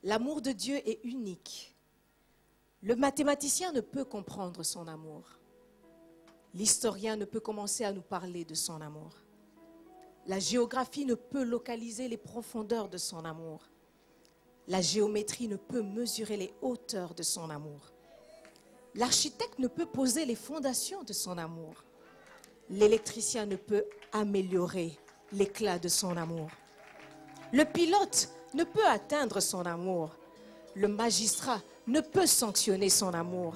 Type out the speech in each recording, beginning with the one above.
L'amour de Dieu est unique. Le mathématicien ne peut comprendre son amour. L'historien ne peut commencer à nous parler de son amour. La géographie ne peut localiser les profondeurs de son amour. La géométrie ne peut mesurer les hauteurs de son amour. L'architecte ne peut poser les fondations de son amour. L'électricien ne peut améliorer l'éclat de son amour. Le pilote ne peut atteindre son amour. Le magistrat ne peut sanctionner son amour.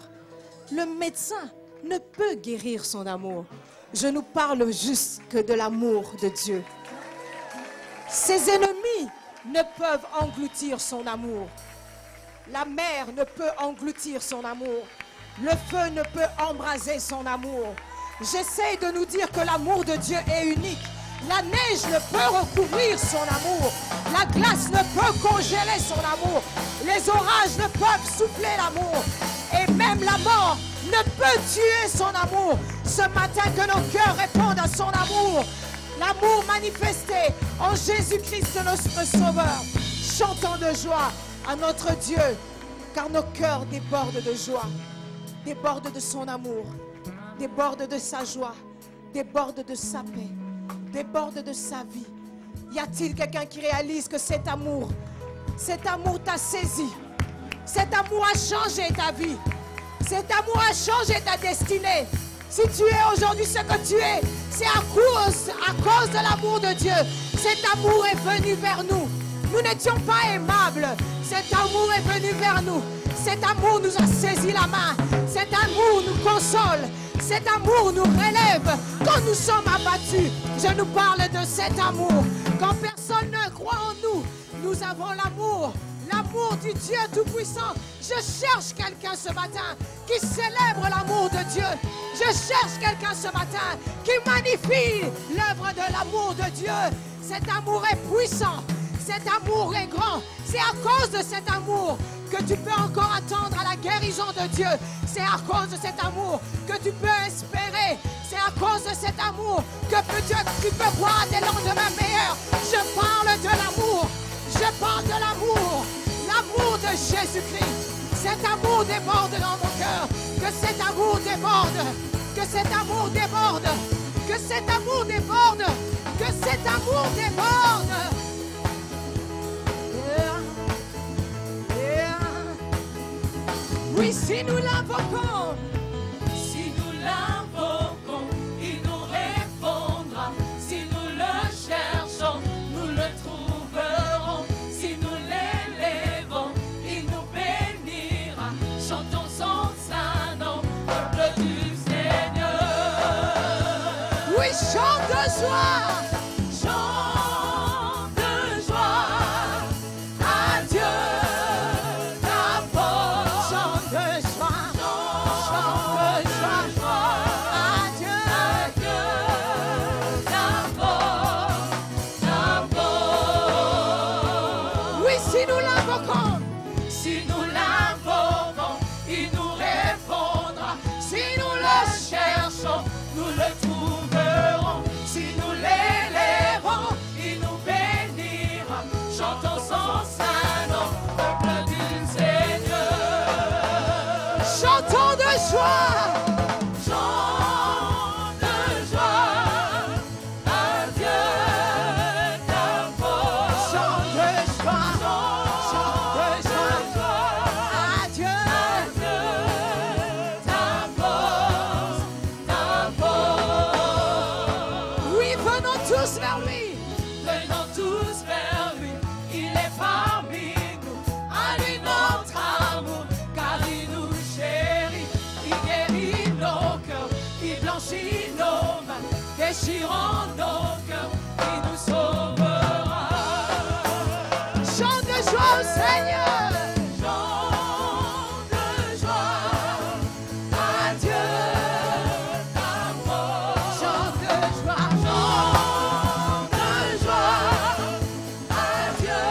Le médecin ne peut guérir son amour. Je nous parle juste que de l'amour de Dieu. Ses ennemis ne peuvent engloutir son amour. La mer ne peut engloutir son amour. Le feu ne peut embraser son amour. J'essaie de nous dire que l'amour de Dieu est unique. La neige ne peut recouvrir son amour. La glace ne peut congeler son amour. Les orages ne peuvent souffler l'amour. Et même la mort ne peut tuer son amour. Ce matin, que nos cœurs répondent à son amour. L'amour manifesté en Jésus-Christ, notre Sauveur. Chantons de joie à notre Dieu, car nos cœurs débordent de joie, débordent de son amour, débordent de sa joie, débordent de sa paix, débordent de sa vie. Y a-t-il quelqu'un qui réalise que cet amour t'a saisi? Cet amour a changé ta vie. Cet amour a changé ta destinée. Si tu es aujourd'hui ce que tu es, c'est à cause de l'amour de Dieu. Cet amour est venu vers nous. Nous n'étions pas aimables. Cet amour est venu vers nous. Cet amour nous a saisi la main. Cet amour nous console. Cet amour nous relève quand nous sommes abattus. Je nous parle de cet amour. Quand personne ne croit en nous, nous avons l'amour. L'amour du Dieu Tout-Puissant. Je cherche quelqu'un ce matin qui célèbre l'amour de Dieu. Je cherche quelqu'un ce matin qui magnifie l'œuvre de l'amour de Dieu. Cet amour est puissant. Cet amour est grand. C'est à cause de cet amour que tu peux encore attendre à la guérison de Dieu. C'est à cause de cet amour que tu peux espérer. C'est à cause de cet amour que tu peux voir des lendemains meilleurs. Je parle de l'amour. Je parle de l'amour. L'amour de Jésus-Christ. Cet amour déborde dans mon cœur. Que cet amour déborde. Que cet amour déborde. Que cet amour déborde. Que cet amour déborde. Oui, si nous l'invoquons, il nous répondra. Si nous le cherchons, nous le trouverons. Si nous l'élevons, il nous bénira. Chantons son saint nom, peuple du Seigneur. oui, chante de joie. Chant de joie à Dieu. Si nous l'invoquons, il nous répondra. Si nous le cherchons, nous le trouverons. Si nous l'élèvons, il nous bénira. Chantons son saint nom, peuple du Seigneur. Chantons de joie. Chant de joie à Dieu ta force. Chant de joie. Tous vers lui, venons tous vers lui, il est parmi nous, à lui notre amour, car il nous chérit, il guérit nos cœurs, il blanchit nos mains, déchirant nos cœurs, il nous sauvera. Chante de joie au Seigneur. Chant de joie à Dieu ta force. Chante de joie. Chant de joie à Dieu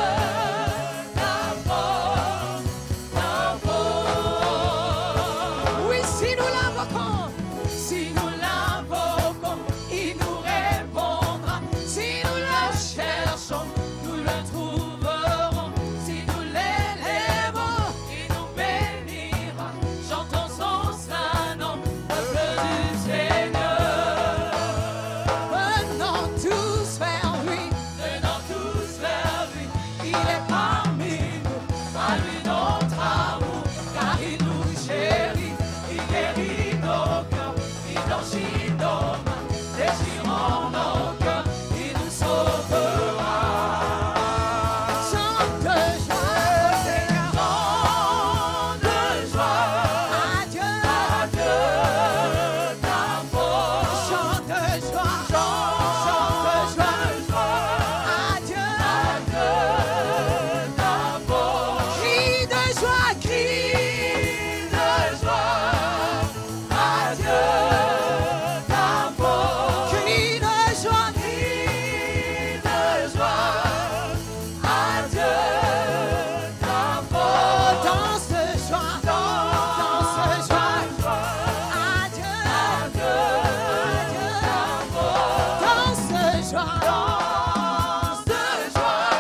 danse de joie.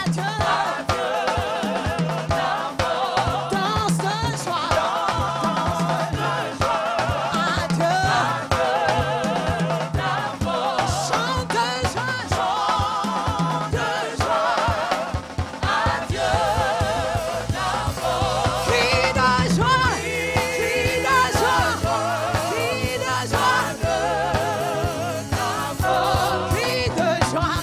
Adieu. Danse de joie. Adieu. Chante de joie. Cri de joie. Cri de joie. Cri de joie. Cri de joie.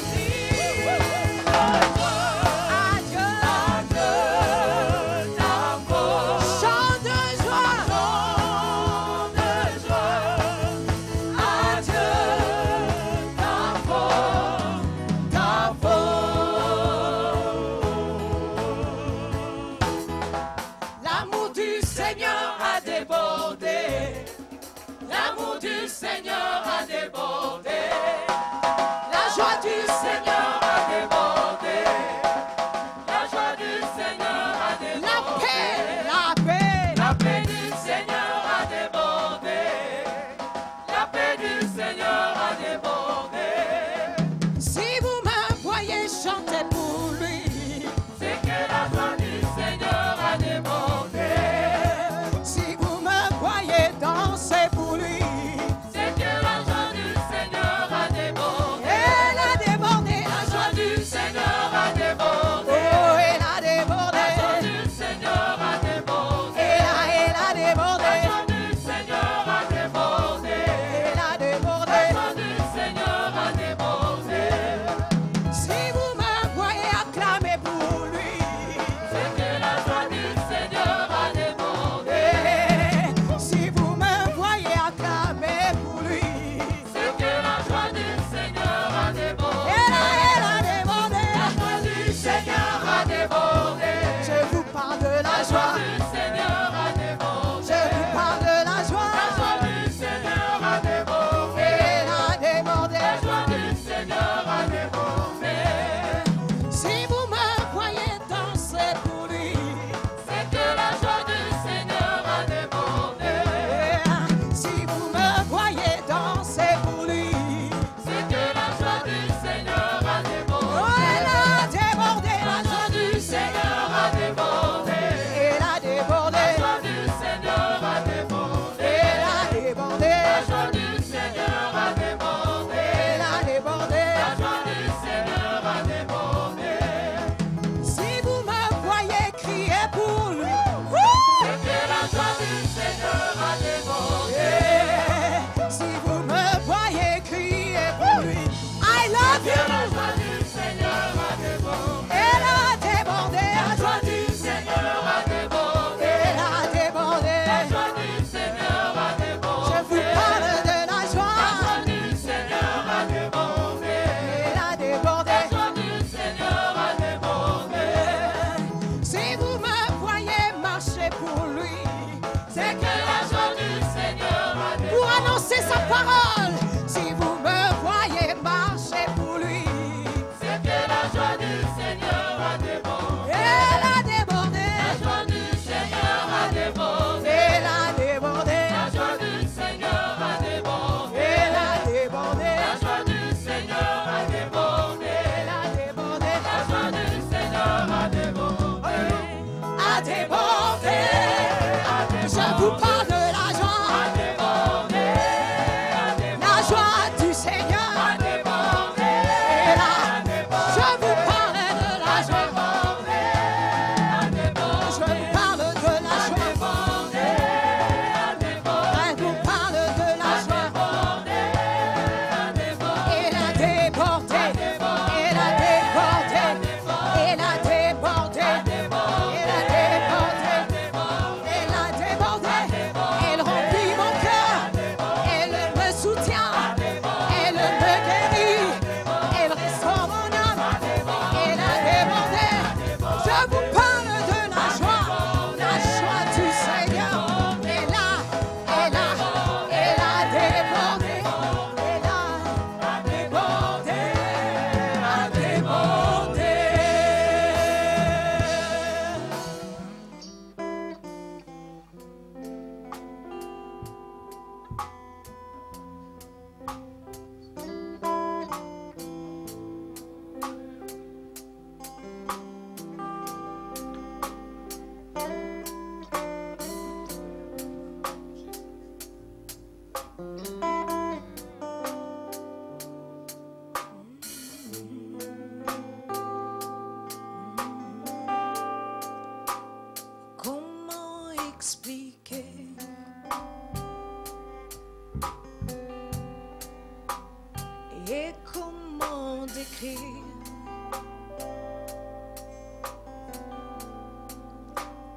comment décrire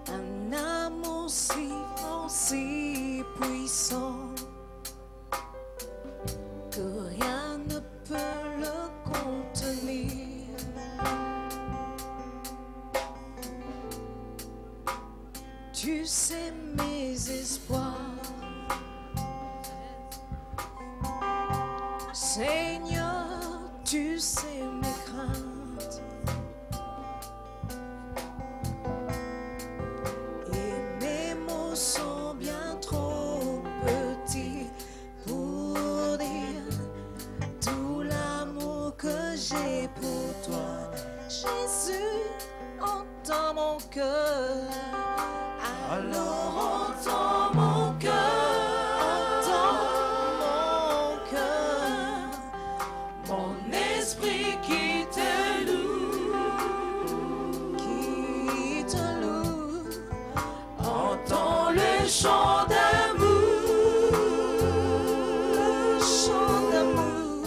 un amour si grand, si puissant que rien ne peut le contenir. Tu sais mes espoirs, Seigneur, tu sais mes craintes. Et mes mots sont bien trop petits pour dire tout l'amour que j'ai pour toi. Jésus, entends mon cœur. Alors entends mon cœur. Chant d'amour, Chant d'amour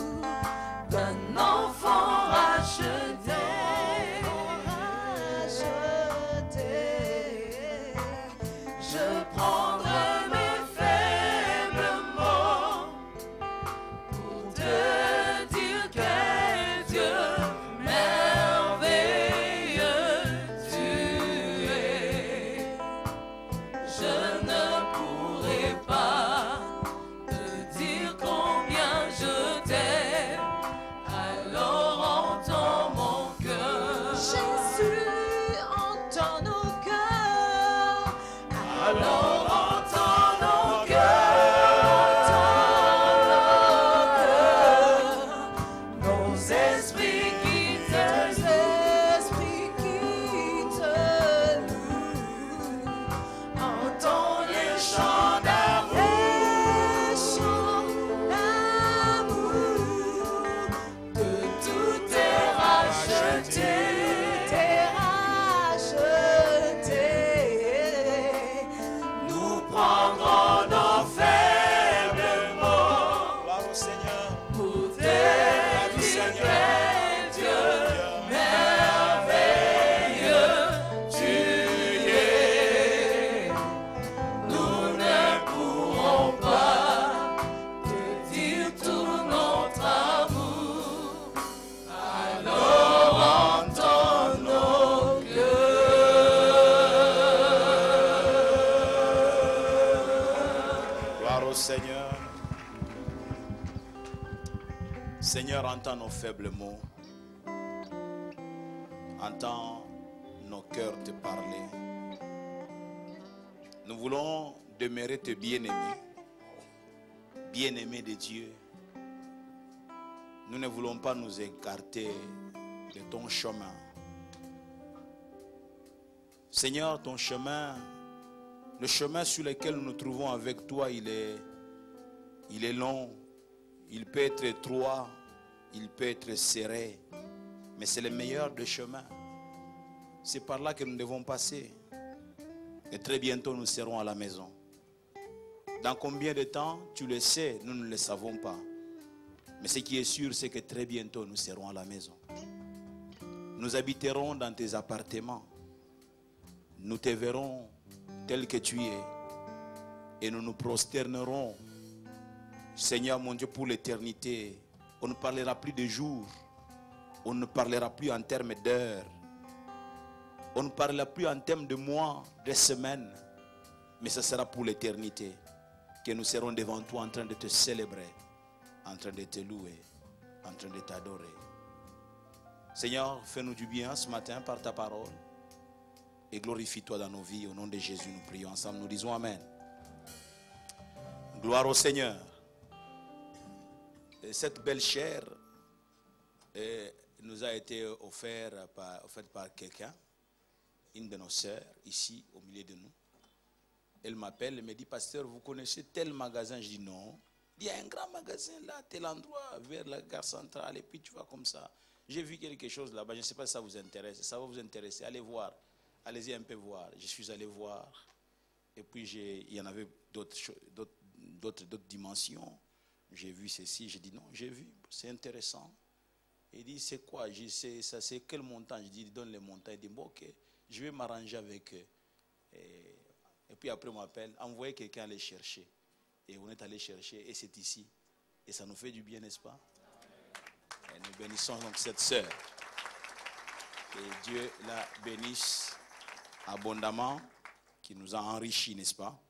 d'un enfant racheté, je prendrai mes faibles mots pour te dire quel Dieu merveilleux tu es. Je ne pourrai pas te dire combien je t'aime, alors entends mon cœur. Jésus, entends nos cœurs. Alors entends nos cœurs, nos esprits qui te louent. entends les chants d'amour. Les chants d'amour. De tout est racheté. T'es racheté. Nous prendrons nos faibles mots Gloire au Seigneur. pour te dire quel Dieu merveilleux tu es. Nous ne pourrons pas te dire tout notre amour, alors entends nos cœurs. Gloire au Seigneur. Seigneur, entends nos faibles mots. Entends nos cœurs te parler. Nous voulons demeurer te bien-aimés. Bien-aimés de Dieu. Nous ne voulons pas nous écarter de ton chemin. Seigneur, ton chemin, le chemin sur lequel nous nous trouvons avec toi, il est long, il peut être étroit, il peut être serré, mais c'est le meilleur des chemins. C'est par là que nous devons passer. Et très bientôt nous serons à la maison. Dans combien de temps, tu le sais, nous ne le savons pas. Mais ce qui est sûr, c'est que très bientôt nous serons à la maison. Nous habiterons dans tes appartements. Nous te verrons tel que tu es. Et nous nous prosternerons, Seigneur mon Dieu, pour l'éternité. On ne parlera plus de jours. On ne parlera plus en termes d'heures. On ne parlera plus en termes de mois, de semaines. Mais ce sera pour l'éternité que nous serons devant toi en train de te célébrer, en train de te louer, en train de t'adorer. Seigneur, fais-nous du bien ce matin par ta parole. Et glorifie-toi dans nos vies. Au nom de Jésus, nous prions ensemble. Nous disons Amen. Gloire au Seigneur. Et cette belle chair nous a été offerte par quelqu'un, une de nos sœurs, ici, au milieu de nous. Elle m'appelle, elle me dit, pasteur, vous connaissez tel magasin? Je dis non. Il y a un grand magasin là, tel endroit, vers la gare centrale, et puis tu vas comme ça. J'ai vu quelque chose là-bas, je ne sais pas si ça vous intéresse. Ça va vous intéresser, allez voir. Allez-y un peu voir. Je suis allé voir. Et puis il y en avait d'autres dimensions. J'ai vu ceci, j'ai dit non, j'ai vu, c'est intéressant. Il dit, c'est quoi? Je sais, ça c'est quel montant? Je dis, donne les montants. Il dit, bon, ok, je vais m'arranger avec eux. Et puis après, on m'appelle, envoyez quelqu'un aller chercher. Et on est allé chercher, et c'est ici. Et ça nous fait du bien, n'est-ce pas? Et nous bénissons donc cette sœur. Et Dieu la bénisse abondamment, qui nous a enrichis, n'est-ce pas?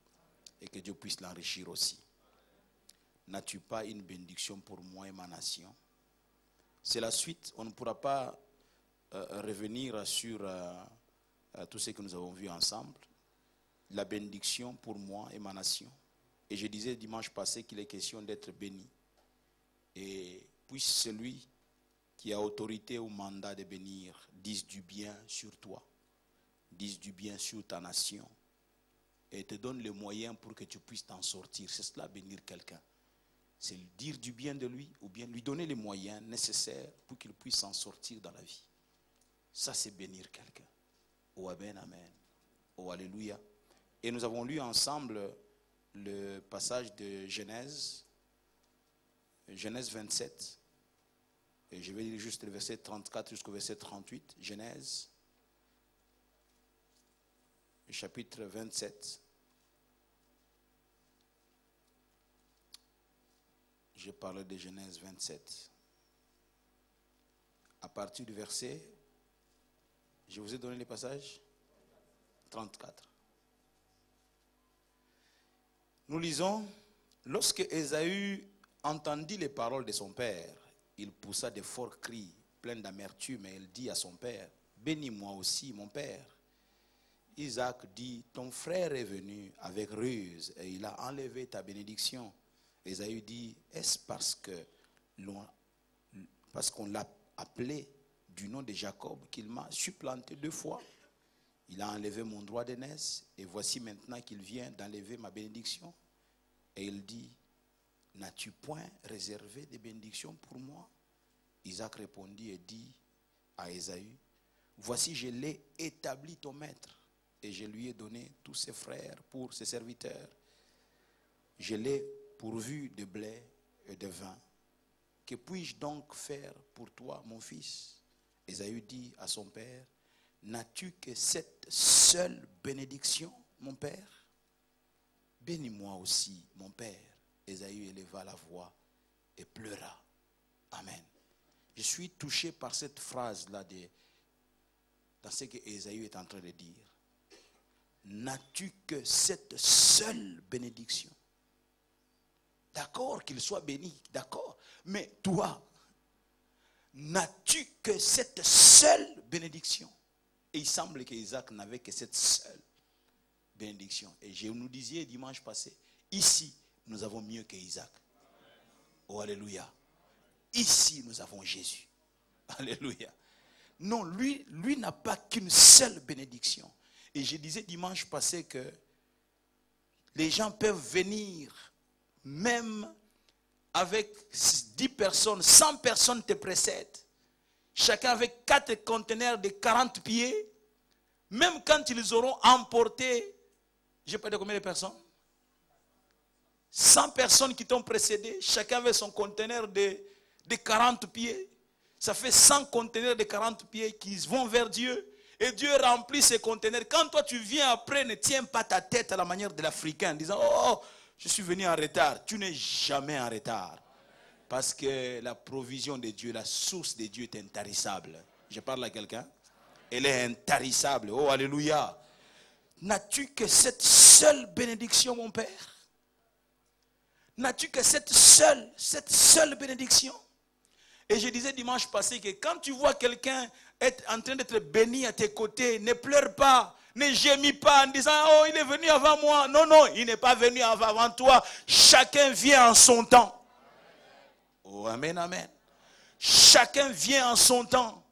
Et que Dieu puisse l'enrichir aussi. N'as-tu pas une bénédiction pour moi et ma nation? C'est la suite. On ne pourra pas revenir sur tout ce que nous avons vu ensemble. La bénédiction pour moi et ma nation. Et je disais dimanche passé qu'il est question d'être béni. Et puisse celui qui a autorité ou mandat de bénir dise du bien sur toi, dise du bien sur ta nation et te donne les moyens pour que tu puisses t'en sortir. C'est cela, bénir quelqu'un. C'est dire du bien de lui ou bien lui donner les moyens nécessaires pour qu'il puisse s'en sortir dans la vie. Ça, c'est bénir quelqu'un. Oh, amen, amen. Oh, alléluia. Et nous avons lu ensemble le passage de Genèse 27. Et je vais lire juste le verset 34 jusqu'au verset 38. Genèse, chapitre 27. Je parle de Genèse 27. À partir du verset, je vous ai donné les passages 34. Nous lisons, lorsque Ésaü entendit les paroles de son père, il poussa de forts cris, pleins d'amertume, et il dit à son père, bénis-moi aussi, mon père. Isaac dit, ton frère est venu avec ruse, et il a enlevé ta bénédiction. Ésaü dit, est-ce parce qu'on l'a appelé du nom de Jacob qu'il m'a supplanté 2 fois? Il a enlevé mon droit d'aînesse, et voici maintenant qu'il vient d'enlever ma bénédiction. Et il dit, n'as-tu point réservé des bénédictions pour moi? Isaac répondit et dit à Ésaü, voici je l'ai établi ton maître, et je lui ai donné tous ses frères pour ses serviteurs. Je l'ai pourvu de blé et de vin. Que puis-je donc faire pour toi, mon fils? Ésaü dit à son père, n'as-tu que cette seule bénédiction, mon père? Bénis-moi aussi, mon père. Ésaü éleva la voix et pleura. Amen. Je suis touché par cette phrase-là dans ce que Ésaü est en train de dire. N'as-tu que cette seule bénédiction? D'accord qu'il soit béni, d'accord. Mais toi, n'as-tu que cette seule bénédiction? Et il semble qu'Isaac n'avait que cette seule bénédiction. Et je nous disais dimanche passé, ici, nous avons mieux qu'Isaac. Oh, alléluia. Ici, nous avons Jésus. Alléluia. Non, lui n'a pas qu'une seule bénédiction. Et je disais dimanche passé que les gens peuvent venir, même avec 10 personnes, 100 personnes te précèdent. Chacun avec 4 conteneurs de 40 pieds. Même quand ils auront emporté, je ne sais pas de combien de personnes, 100 personnes qui t'ont précédé, chacun avec son conteneur de 40 pieds. Ça fait 100 conteneurs de 40 pieds qui vont vers Dieu. Et Dieu remplit ces conteneurs. Quand toi tu viens après, ne tiens pas ta tête à la manière de l'Africain, en disant, oh, je suis venu en retard. Tu n'es jamais en retard. Parce que la provision de Dieu, la source de Dieu est intarissable. Je parle à quelqu'un. Elle est intarissable. Oh, alléluia. N'as-tu que cette seule bénédiction, mon Père? N'as-tu que cette seule bénédiction? Et je disais dimanche passé que quand tu vois quelqu'un être en train d'être béni à tes côtés, ne pleure pas, ne gémis pas en disant, oh, il est venu avant moi. Non, non, il n'est pas venu avant toi. Chacun vient en son temps. Oh, amen, amen. Chacun vient en son temps.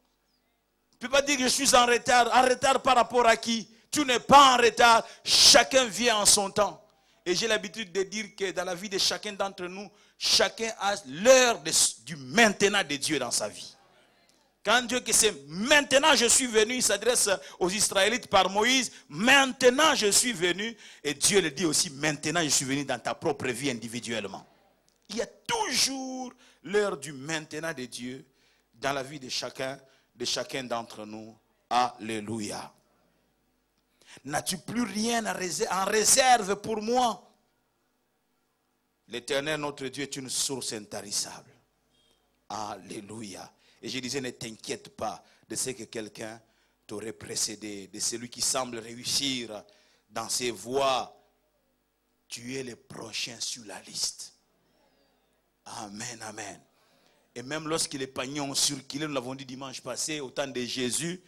Tu ne peux pas dire que je suis en retard par rapport à qui? Tu n'es pas en retard, chacun vient en son temps. Et j'ai l'habitude de dire que dans la vie de chacun d'entre nous, chacun a l'heure du maintenant de Dieu dans sa vie. Quand Dieu que c'est maintenant je suis venu, il s'adresse aux Israélites par Moïse, maintenant je suis venu, et Dieu le dit aussi, maintenant je suis venu dans ta propre vie individuellement. Il y a toujours l'heure du maintenant de Dieu dans la vie de chacun d'entre nous. Alléluia. N'as-tu plus rien en réserve pour moi? L'Éternel, notre Dieu, est une source intarissable. Alléluia. Et je disais, ne t'inquiète pas de ce que quelqu'un t'aurait précédé, de celui qui semble réussir dans ses voies. Tu es le prochain sur la liste. Amen, amen. Et même lorsque les pagnons ont circulé, nous l'avons dit dimanche passé, au temps de Jésus,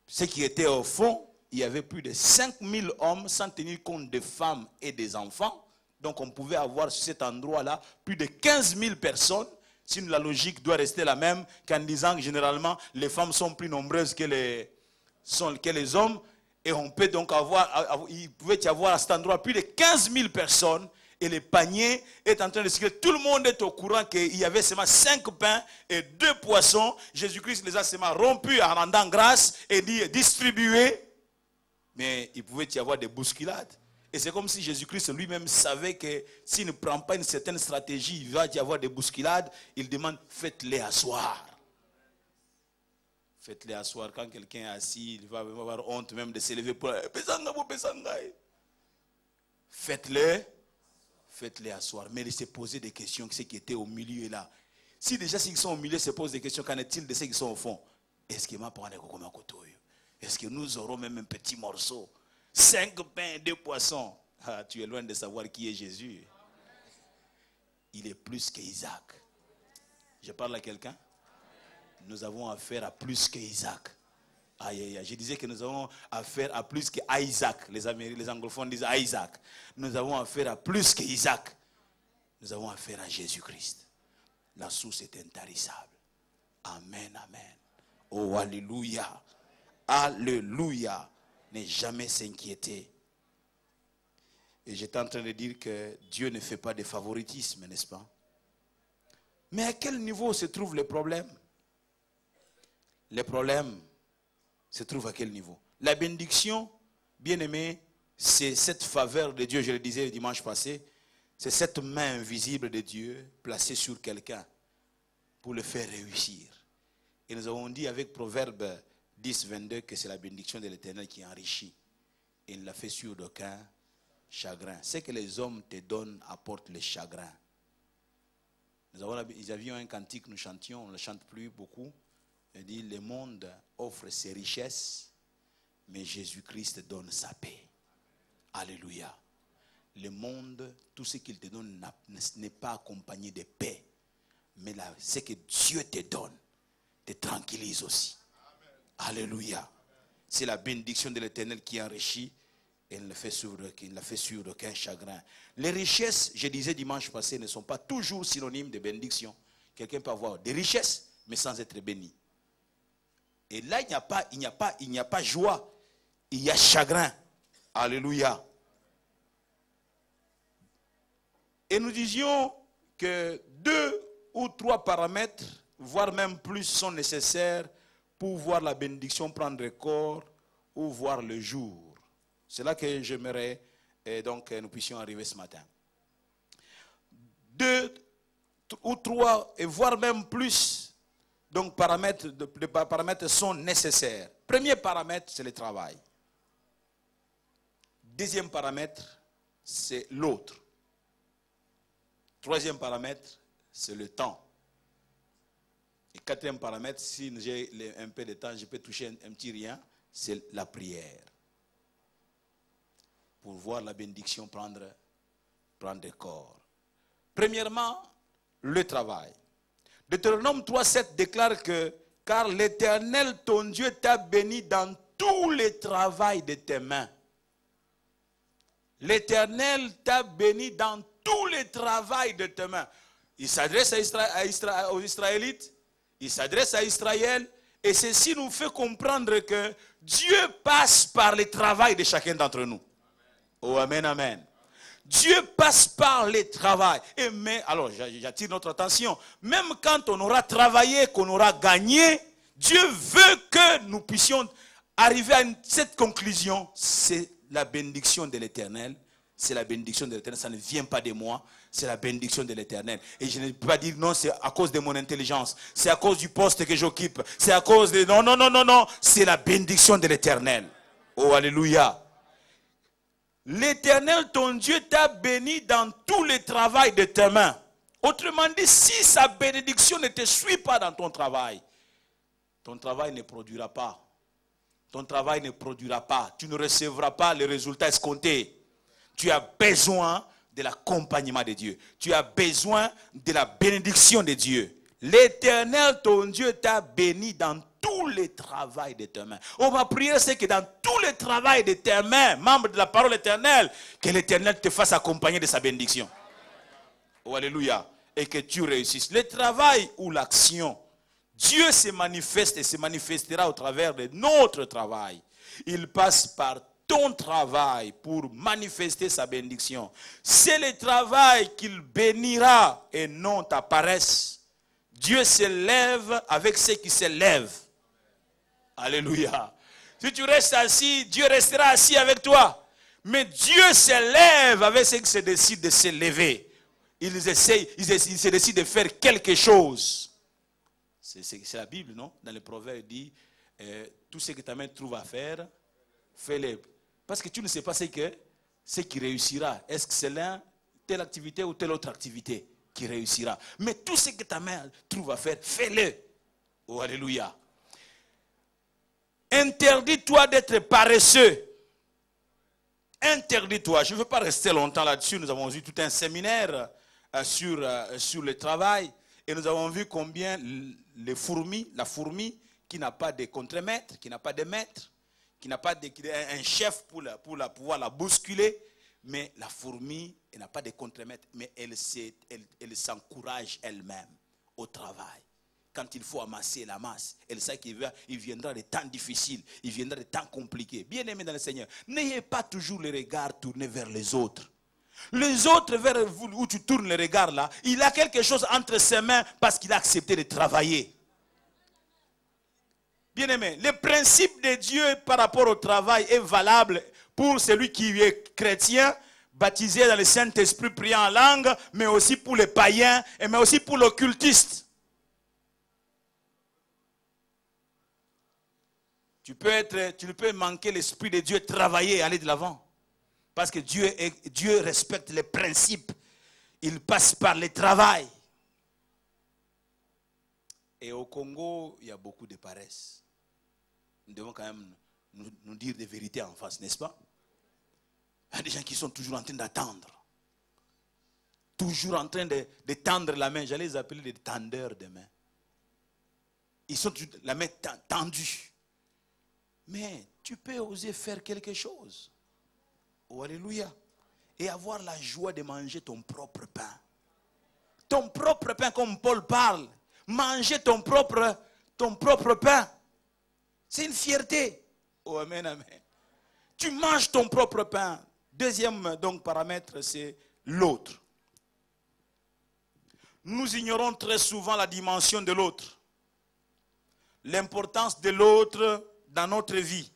ceux qui étaient au fond, il y avait plus de 5000 hommes, sans tenir compte des femmes et des enfants. Donc on pouvait avoir sur cet endroit-là plus de 15 000 personnes. Sinon la logique doit rester la même qu'en disant que généralement les femmes sont plus nombreuses que les hommes. Et on peut donc il pouvait y avoir à cet endroit plus de 15 000 personnes. Et le panier est en train de circuler. Tout le monde est au courant qu'il y avait seulement 5 pains et 2 poissons. Jésus-Christ les a seulement rompus en rendant grâce et dit distribuer. Mais il pouvait y avoir des bousculades. Et c'est comme si Jésus-Christ lui-même savait que s'il ne prend pas une certaine stratégie, il va y avoir des bousculades. Il demande, faites-les asseoir. Faites-les asseoir. Quand quelqu'un est assis, il va avoir honte même de s'élever pour... Faites-les asseoir. Mais il s'est posé des questions, ceux qui étaient au milieu là. Si déjà ceux qui sont au milieu se posent des questions, qu'en est-il de ceux qui sont au fond? Est-ce qu'il m'a parlé comme un couteau? Est-ce que nous aurons même un petit morceau? 5 pains et 2 poissons. Ah, tu es loin de savoir qui est Jésus. Il est plus qu'Isaac. Je parle à quelqu'un? Nous avons affaire à plus qu'Isaac. Aïe, aïe, aïe. Je disais que nous avons affaire à plus qu'Isaac. Les anglophones disent Isaac. Nous avons affaire à plus qu'Isaac. Nous avons affaire à Jésus-Christ. La source est intarissable. Amen, amen. Oh, alléluia. Alléluia. Ne jamais s'inquiéter. Et j'étais en train de dire que Dieu ne fait pas de favoritisme, n'est-ce pas? Mais à quel niveau se trouve le problème? Le problème se trouve à quel niveau? La bénédiction, bien aimé, c'est cette faveur de Dieu, je le disais dimanche passé, c'est cette main invisible de Dieu placée sur quelqu'un pour le faire réussir. Et nous avons dit avec Proverbe 10, 22 que c'est la bénédiction de l'Éternel qui enrichit. Et il ne la fait sur d'aucun chagrin. Ce que les hommes te donnent apporte le chagrin. Nous avions un cantique, nous chantions, on ne le chante plus beaucoup. Il dit, le monde offre ses richesses, mais Jésus-Christ donne sa paix. Alléluia. Le monde, tout ce qu'il te donne n'est pas accompagné de paix. Mais là, ce que Dieu te donne, te tranquillise aussi. Alléluia. C'est la bénédiction de l'Éternel qui enrichit et il ne la fait sur aucun chagrin. Les richesses, je disais dimanche passé, ne sont pas toujours synonymes de bénédiction. Quelqu'un peut avoir des richesses, mais sans être béni. Et là, il n'y a pas joie, il y a chagrin. Alléluia. Et nous disions que 2 ou 3 paramètres, voire même plus, sont nécessaires pour voir la bénédiction prendre corps ou voir le jour. C'est là que j'aimerais donc nous puissions arriver ce matin. 2 ou 3 et voire même plus, donc les paramètres sont nécessaires. Premier paramètre, c'est le travail. Deuxième paramètre, c'est l'autre. Troisième paramètre, c'est le temps. Et quatrième paramètre, si j'ai un peu de temps, je peux toucher un petit rien, c'est la prière. Pour voir la bénédiction prendre corps. Premièrement, le travail. Deutéronome 3,7 déclare que car l'Éternel, ton Dieu, t'a béni dans tout le travail de tes mains. L'Éternel t'a béni dans tout le travail de tes mains. Il s'adresse aux Israélites, il s'adresse à Israël, et ceci nous fait comprendre que Dieu passe par le travail de chacun d'entre nous. Oh, amen, amen. Dieu passe par le travail. Alors, j'attire notre attention. Même quand on aura travaillé, qu'on aura gagné, Dieu veut que nous puissions arriver à cette conclusion. C'est la bénédiction de l'Éternel. C'est la bénédiction de l'Éternel. Ça ne vient pas de moi. c'est la bénédiction de l'Éternel. Et je ne peux pas dire non, c'est à cause de mon intelligence, c'est à cause du poste que j'occupe, c'est à cause de... Non, non, non, non, non, c'est la bénédiction de l'Éternel. Oh, alléluia. L'Éternel, ton Dieu, t'a béni dans tout le travail de tes mains. Autrement dit, si sa bénédiction ne te suit pas dans ton travail ne produira pas. Ton travail ne produira pas. Tu ne recevras pas les résultats escomptés. Tu as besoin de l'accompagnement de Dieu. Tu as besoin de la bénédiction de Dieu. L'Éternel, ton Dieu, t'a béni dans tout le travail de tes mains. Oh, ma prière, c'est que dans tout le travail de tes mains, membre de la parole éternelle, que l'Éternel te fasse accompagner de sa bénédiction. Oh, alléluia. Et que tu réussisses. Le travail ou l'action, Dieu se manifeste et se manifestera au travers de notre travail. Il passe par ton travail pour manifester sa bénédiction. C'est le travail qu'il bénira et non ta paresse. Dieu se lève avec ceux qui se lèvent. Alléluia. Si tu restes assis, Dieu restera assis avec toi. Mais Dieu se lève avec ceux qui se décident de se lever. Ils se décident de faire quelque chose. C'est la Bible, non? Dans les Proverbes, il dit, tout ce que ta main trouve à faire, fais-le. Parce que tu ne sais pas ce qui réussira. Est-ce que c'est telle activité ou telle autre activité qui réussira? Mais tout ce que ta main trouve à faire, fais-le. Oh, alléluia. Interdis-toi d'être paresseux. Interdis-toi. Je ne veux pas rester longtemps là-dessus. Nous avons eu tout un séminaire sur le travail. Et nous avons vu combien la fourmi qui n'a pas de contremaître, qui n'a pas de maître, qui n'a pas un chef pour pouvoir la bousculer, mais la fourmi, elle n'a pas de contremaître, mais elle s'encourage elle-même au travail. Quand il faut amasser, elle amasse. Elle sait qu'il viendra des temps difficiles, il viendra des temps compliqués. Bien-aimés dans le Seigneur, n'ayez pas toujours le regard tourné vers les autres. Les autres vers où tu tournes le regard là, il a quelque chose entre ses mains parce qu'il a accepté de travailler. Bien-aimé, le principe de Dieu par rapport au travail est valable pour celui qui est chrétien, baptisé dans le Saint-Esprit, priant en langue, mais aussi pour les païens, mais aussi pour l'occultiste. Tu peux manquer l'Esprit de Dieu, travailler, aller de l'avant. Parce que Dieu respecte les principes. Il passe par le travail. Et au Congo, il y a beaucoup de paresse. Nous devons quand même nous dire des vérités en face, n'est-ce pas? Il y a des gens qui sont toujours en train d'attendre. Toujours en train de tendre la main. J'allais les appeler des tendeurs de main. Ils sont toujours la main tendue. Mais tu peux oser faire quelque chose. Oh, alléluia. Et avoir la joie de manger ton propre pain. Ton propre pain, comme Paul parle. Manger ton propre pain. C'est une fierté. Oh, amen, amen. Tu manges ton propre pain. Deuxième donc paramètre, c'est l'autre. Nous ignorons très souvent la dimension de l'autre. L'importance de l'autre dans notre vie.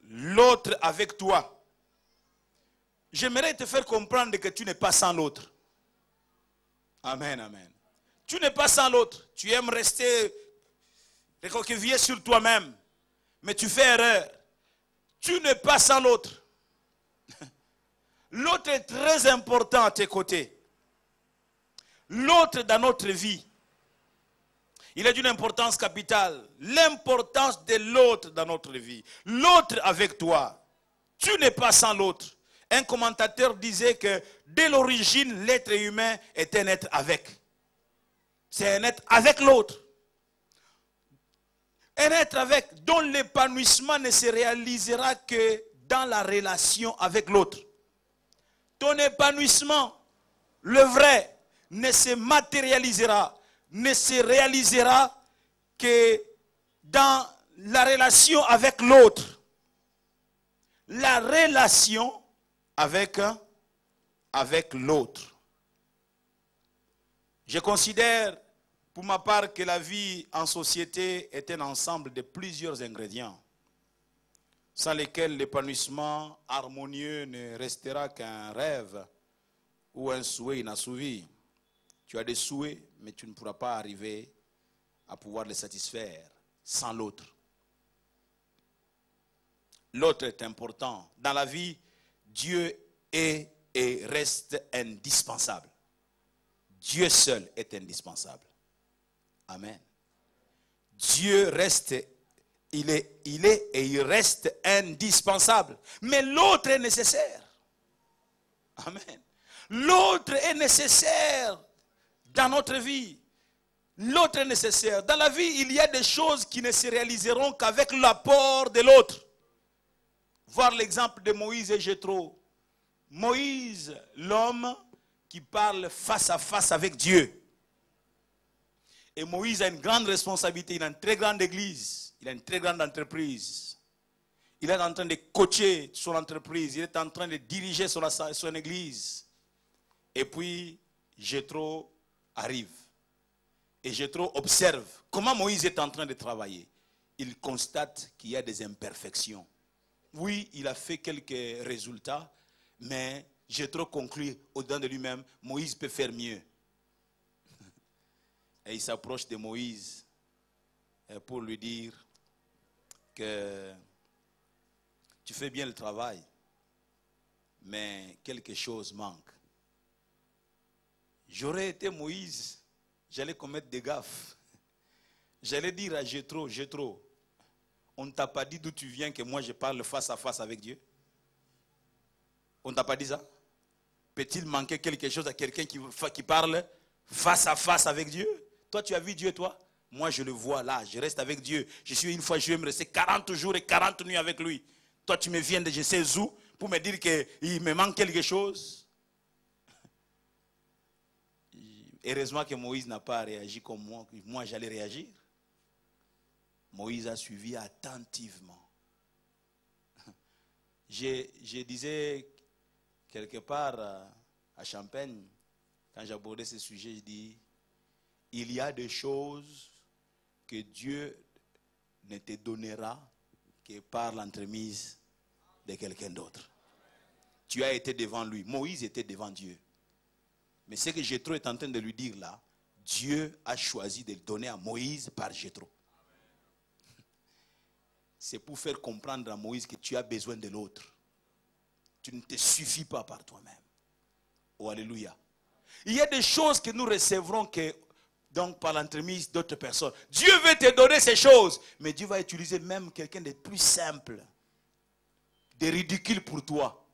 L'autre avec toi. J'aimerais te faire comprendre que tu n'es pas sans l'autre. Amen, amen. Tu n'es pas sans l'autre. Tu aimes rester recroquevillé sur toi-même. Mais tu fais erreur. Tu n'es pas sans l'autre. L'autre est très important à tes côtés. L'autre dans notre vie, il est d'une importance capitale. L'importance de l'autre dans notre vie. L'autre avec toi. Tu n'es pas sans l'autre. Un commentateur disait que dès l'origine, l'être humain est un être avec. C'est un être avec l'autre. Un être avec, dont l'épanouissement ne se réalisera que dans la relation avec l'autre. Ton épanouissement, le vrai, ne se matérialisera, ne se réalisera que dans la relation avec l'autre. La relation avec l'autre. Je considère pour ma part que la vie en société est un ensemble de plusieurs ingrédients sans lesquels l'épanouissement harmonieux ne restera qu'un rêve ou un souhait inassouvi. Tu as des souhaits, mais tu ne pourras pas arriver à pouvoir les satisfaire sans l'autre. L'autre est important. Dans la vie, Dieu est et reste indispensable. Dieu seul est indispensable. Amen. Dieu reste, il est et il reste indispensable. Mais l'autre est nécessaire. Amen. L'autre est nécessaire dans notre vie. L'autre est nécessaire. Dans la vie, il y a des choses qui ne se réaliseront qu'avec l'apport de l'autre. Voir l'exemple de Moïse et Jéthro. Moïse, l'homme qui parle face à face avec Dieu. Et Moïse a une grande responsabilité, il a une très grande église, il a une très grande entreprise. Il est en train de coacher son entreprise, il est en train de diriger son église. Et puis, Jéthro arrive. Et Jéthro observe comment Moïse est en train de travailler. Il constate qu'il y a des imperfections. Oui, il a fait quelques résultats, mais Jéthro conclut au-dedans de lui-même, Moïse peut faire mieux. Et il s'approche de Moïse pour lui dire que tu fais bien le travail, mais quelque chose manque. J'aurais été Moïse, j'allais commettre des gaffes. J'allais dire à Jéthro, Jéthro, on ne t'a pas dit d'où tu viens que moi je parle face à face avec Dieu? On ne t'a pas dit ça? Peut-il manquer quelque chose à quelqu'un qui parle face à face avec Dieu? Toi, tu as vu Dieu, toi? Moi, je le vois là, je reste avec Dieu. Je vais me rester 40 jours et 40 nuits avec lui. Toi, tu me viens de je sais où pour me dire qu'il me manque quelque chose. Heureusement que Moïse n'a pas réagi comme moi j'allais réagir. Moïse a suivi attentivement. Je disais quelque part à Champagne, quand j'abordais ce sujet, je dis, il y a des choses que Dieu ne te donnera que par l'entremise de quelqu'un d'autre. Tu as été devant lui. Moïse était devant Dieu. Mais ce que Jéthro est en train de lui dire là, Dieu a choisi de le donner à Moïse par Jéthro. C'est pour faire comprendre à Moïse que tu as besoin de l'autre. Tu ne te suffis pas par toi-même. Oh, alléluia. Il y a des choses que nous recevrons que, donc par l'entremise d'autres personnes. Dieu veut te donner ces choses, mais Dieu va utiliser même quelqu'un de plus simple, de ridicule pour toi,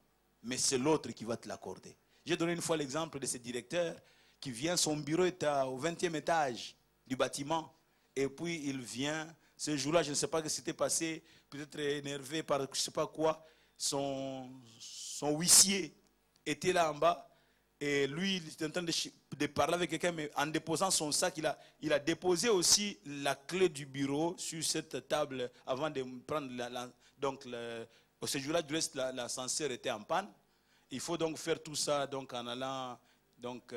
mais c'est l'autre qui va te l'accorder. J'ai donné une fois l'exemple de ce directeur qui vient, son bureau est au 20e étage du bâtiment, et puis il vient, ce jour-là, je ne sais pas ce qui s'était passé, peut-être énervé par je ne sais pas quoi, son huissier était là en bas, et lui, il était en train de parler avec quelqu'un, mais en déposant son sac, il a déposé aussi la clé du bureau sur cette table avant de prendre donc ce jour-là, du reste, l'ascenseur était en panne. Il faut donc faire tout ça donc, en allant donc,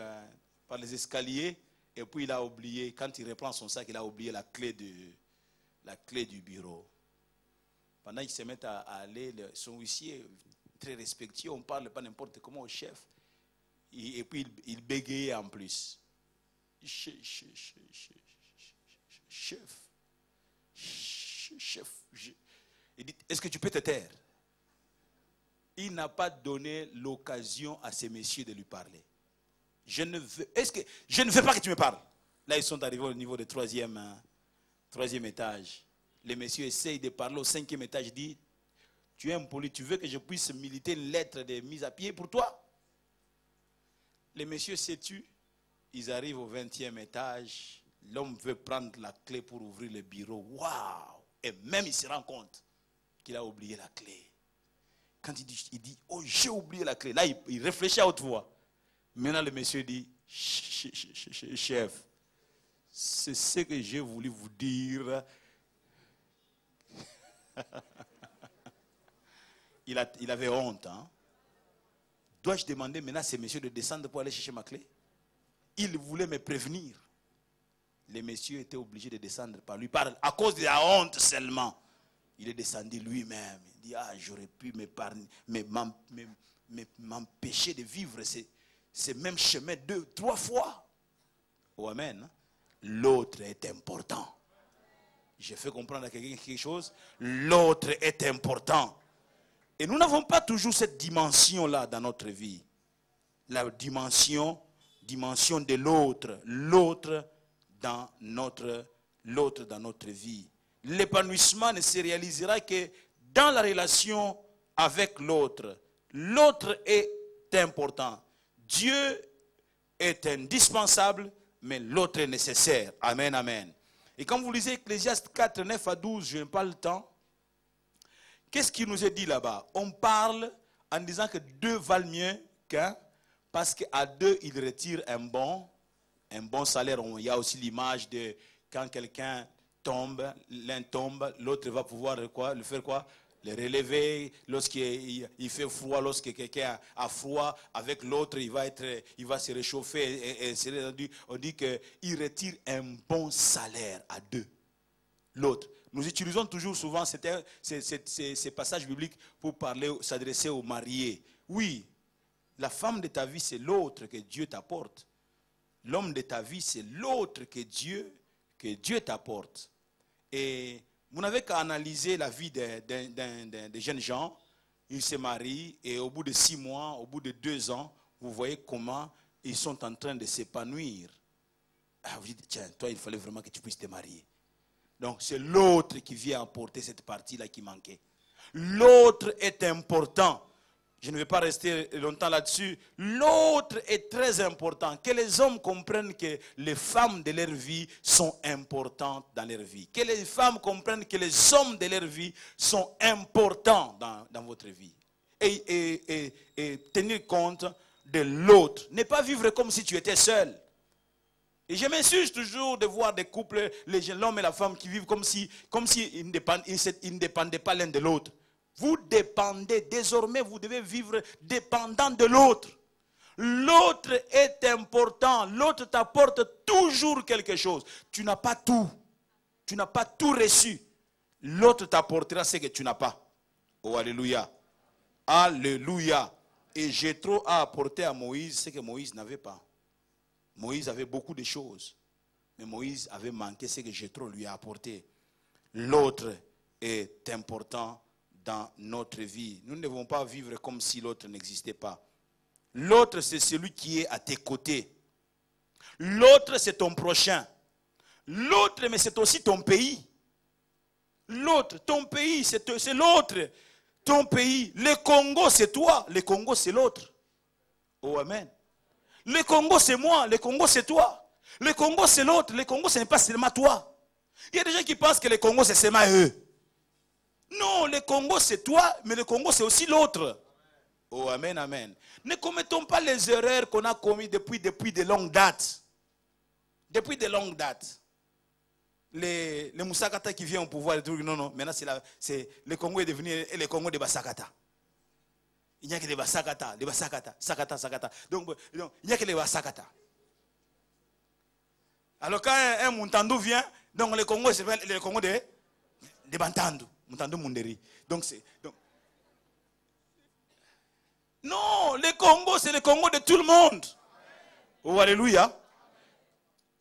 par les escaliers. Et puis il a oublié, quand il reprend son sac, il a oublié la clé du bureau. Pendant qu'il se met à aller, son huissier, très respectueux, on ne parle pas n'importe comment au chef. Et puis il bégayait en plus. Chef. Il dit, est-ce que tu peux te taire? Il n'a pas donné l'occasion à ces messieurs de lui parler. Je ne veux pas que tu me parles. Là, ils sont arrivés au niveau du troisième étage. Les messieurs essayent de parler au 5e étage. Ils disent, tu es impoli, tu veux que je puisse militer une lettre de mise à pied pour toi? Les messieurs se tuent. Ils arrivent au 20e étage. L'homme veut prendre la clé pour ouvrir le bureau. Waouh! Et même il se rend compte qu'il a oublié la clé. Quand il dit, oh, j'ai oublié la clé. Là, il réfléchit à haute voix. Maintenant, le monsieur dit, chef, c'est ce que j'ai voulu vous dire. Il avait honte. Hein? Dois-je demander maintenant à ces messieurs de descendre pour aller chercher ma clé? Il voulait me prévenir. Les messieurs étaient obligés de descendre par lui, à cause de la honte seulement. Il est descendu lui-même. Il dit, j'aurais pu m'empêcher de vivre ce même chemin 2, 3 fois. Oh, amen. L'autre est important. J'ai fait comprendre à quelqu'un quelque chose. L'autre est important. Et nous n'avons pas toujours cette dimension-là dans notre vie. La dimension de l'autre. L'autre dans notre vie. L'épanouissement ne se réalisera que dans la relation avec l'autre. L'autre est important. Dieu est indispensable, mais l'autre est nécessaire. Amen, amen. Et quand vous lisez Ecclésiaste 4, 9 à 12, je n'ai pas le temps. Qu'est-ce qui nous est dit là-bas? On parle en disant que 2 valent mieux qu'un, parce qu'à 2, ils retirent un bon salaire. Il y a aussi l'image de quand quelqu'un tombe, l'un tombe, l'autre va pouvoir le faire quoi? Le relever. Lorsqu'il fait froid, lorsque quelqu'un a froid, avec l'autre, il va se réchauffer. On dit qu'il retire un bon salaire à 2. L'autre. Nous utilisons toujours souvent ces passages bibliques pour s'adresser aux mariés. Oui, la femme de ta vie, c'est l'autre que Dieu t'apporte. L'homme de ta vie, c'est l'autre que Dieu t'apporte. Et vous n'avez qu'à analyser la vie des jeunes gens. Ils se marient et au bout de 6 mois, au bout de 2 ans, vous voyez comment ils sont en train de s'épanouir. Vous dites, tiens, toi, il fallait vraiment que tu puisses te marier. Donc, c'est l'autre qui vient apporter cette partie-là qui manquait. L'autre est important. Je ne vais pas rester longtemps là-dessus. L'autre est très important. Que les hommes comprennent que les femmes de leur vie sont importantes dans leur vie. Que les femmes comprennent que les hommes de leur vie sont importants dans votre vie. Et tenir compte de l'autre. Ne pas vivre comme si tu étais seul. Et je m'insurge toujours de voir des couples, l'homme et la femme qui vivent comme s'ils ne dépendaient pas l'un de l'autre. Vous dépendez, désormais vous devez vivre dépendant de l'autre. L'autre est important, l'autre t'apporte toujours quelque chose. Tu n'as pas tout reçu. L'autre t'apportera ce que tu n'as pas. Oh, alléluia. Alléluia. Et Jéthro a apporté à Moïse ce que Moïse n'avait pas. Moïse avait beaucoup de choses, mais Moïse avait manqué ce que Jéthro lui a apporté. L'autre est important dans notre vie. Nous ne devons pas vivre comme si l'autre n'existait pas. L'autre, c'est celui qui est à tes côtés. L'autre, c'est ton prochain. L'autre, mais c'est aussi ton pays. L'autre, ton pays, c'est l'autre. Ton pays, le Congo, c'est toi. Le Congo, c'est l'autre. Oh, amen. Le Congo, c'est moi. Le Congo, c'est toi. Le Congo, c'est l'autre. Le Congo, ce n'est pas seulement toi. Il y a des gens qui pensent que le Congo, c'est seulement eux. Non, le Congo, c'est toi, mais le Congo, c'est aussi l'autre. Oh, amen, amen. Ne commettons pas les erreurs qu'on a commises depuis de longues dates. Depuis de longues dates. Les Moussakata qui viennent au pouvoir, non, maintenant, le Congo est devenu le Congo de Bassakata. Il n'y a que les Bassakata, Sakata. Donc, il n'y a que les Bassakata. Alors, quand un Muntandou vient, donc le Congo, c'est le Congo de Bantandou, Muntandou Munderi. Donc, non, le Congo, c'est le Congo de tout le monde. Oh, alléluia.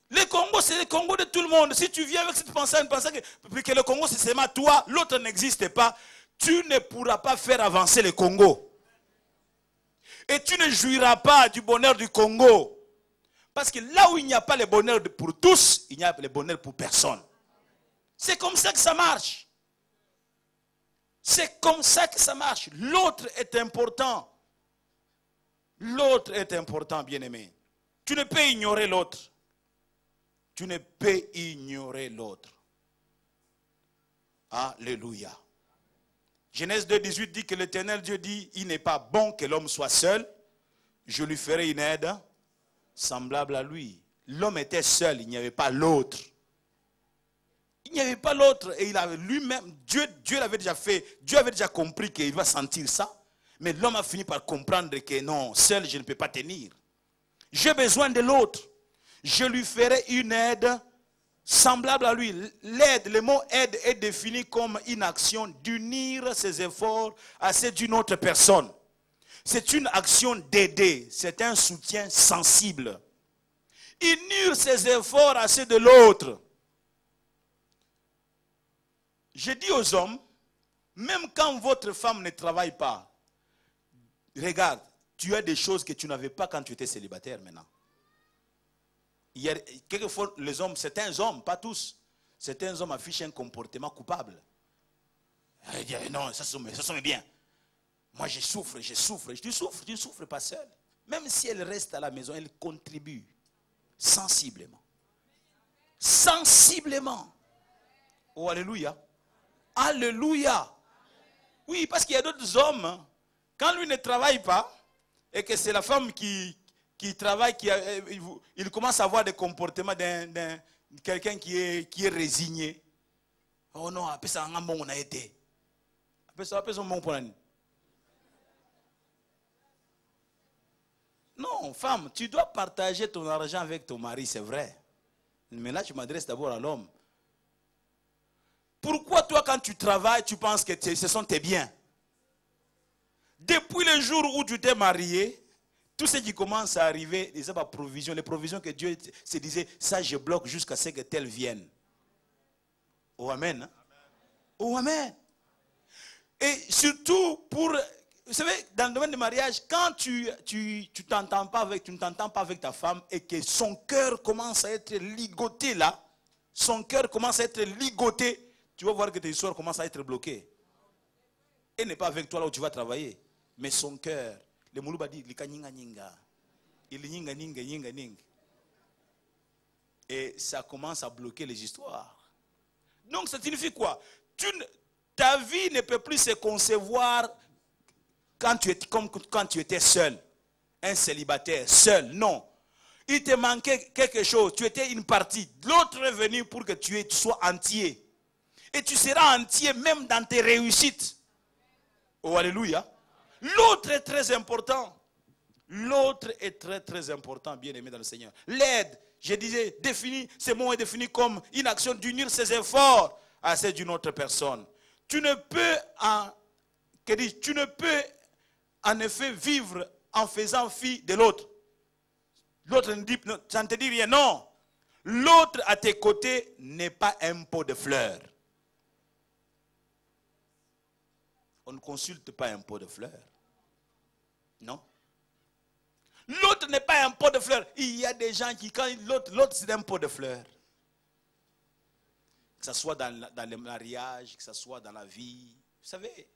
Le Congo, c'est le Congo de tout le monde. Si tu viens avec cette pensée, que le Congo, c'est seulement toi, l'autre n'existe pas, tu ne pourras pas faire avancer le Congo. Et tu ne jouiras pas du bonheur du Congo. Parce que là où il n'y a pas le bonheur pour tous, il n'y a pas le bonheur pour personne. C'est comme ça que ça marche. C'est comme ça que ça marche. L'autre est important. L'autre est important, bien-aimé. Tu ne peux ignorer l'autre. Tu ne peux ignorer l'autre. Alléluia. Genèse 2, 18 dit que l'Éternel Dieu dit, il n'est pas bon que l'homme soit seul. Je lui ferai une aide semblable à lui. L'homme était seul, il n'y avait pas l'autre. Il n'y avait pas l'autre. Et il avait lui-même, Dieu l'avait déjà fait. Dieu avait déjà compris qu'il va sentir ça. Mais l'homme a fini par comprendre que non, seul je ne peux pas tenir. J'ai besoin de l'autre. Je lui ferai une aide semblable à lui. L'aide, le mot aide est défini comme une action d'unir ses efforts à ceux d'une autre personne. c'est une action d'aider, c'est un soutien sensible. Unir ses efforts à ceux de l'autre. Je dis aux hommes, même quand votre femme ne travaille pas, regarde, tu as des choses que tu n'avais pas quand tu étais célibataire maintenant. Il y a, quelquefois, les hommes, certains hommes, pas tous, certains hommes affichent un comportement coupable. Ils disent, non, ça sonne bien. Moi, je souffre. Tu ne souffres pas seul. Même si elle reste à la maison, elle contribue sensiblement. Sensiblement. Oh, alléluia. Alléluia. Oui, parce qu'il y a d'autres hommes, hein, quand lui ne travaille pas, et que c'est la femme qui travaille, il commence à avoir des comportements d'un quelqu'un qui est résigné. Oh non, après ça, on a été. Après ça, on a été. Non, femme, tu dois partager ton argent avec ton mari, c'est vrai. Mais là, je m'adresse d'abord à l'homme. Pourquoi toi, quand tu travailles, tu penses que ce sont tes biens? Depuis le jour où tu t'es marié, tout ce qui commence à arriver, les provisions que Dieu se disait, ça je bloque jusqu'à ce que tel vienne. Oh amen. Hein? Oh amen. Et surtout pour, vous savez, dans le domaine du mariage, quand tu ne t'entends pas avec ta femme et que son cœur commence à être ligoté là, tu vas voir que tes histoires commencent à être bloquées. Elle n'est pas avec toi là où tu vas travailler. Mais son cœur, le Moulouba dit, il et ça commence à bloquer les histoires. Donc ça signifie quoi? Ta vie ne peut plus se concevoir comme quand tu étais seul. Un célibataire, seul, non. Il te manquait quelque chose, tu étais une partie. L'autre est venu pour que tu sois entier. Et tu seras entier même dans tes réussites. Oh, alléluia. L'autre est très important. L'autre est très très important, bien aimé dans le Seigneur. L'aide, je disais, ce mot est défini comme une action d'unir ses efforts à celle d'une autre personne. Tu ne peux en effet vivre en faisant fi de l'autre. L'autre ne dit, ça ne te dit rien, non. L'autre à tes côtés n'est pas un pot de fleurs. On ne consulte pas un pot de fleurs. Non. L'autre n'est pas un pot de fleurs. Il y a des gens qui, quand l'autre c'est un pot de fleurs. Que ce soit dans le mariage, que ce soit dans la vie. Vous savez,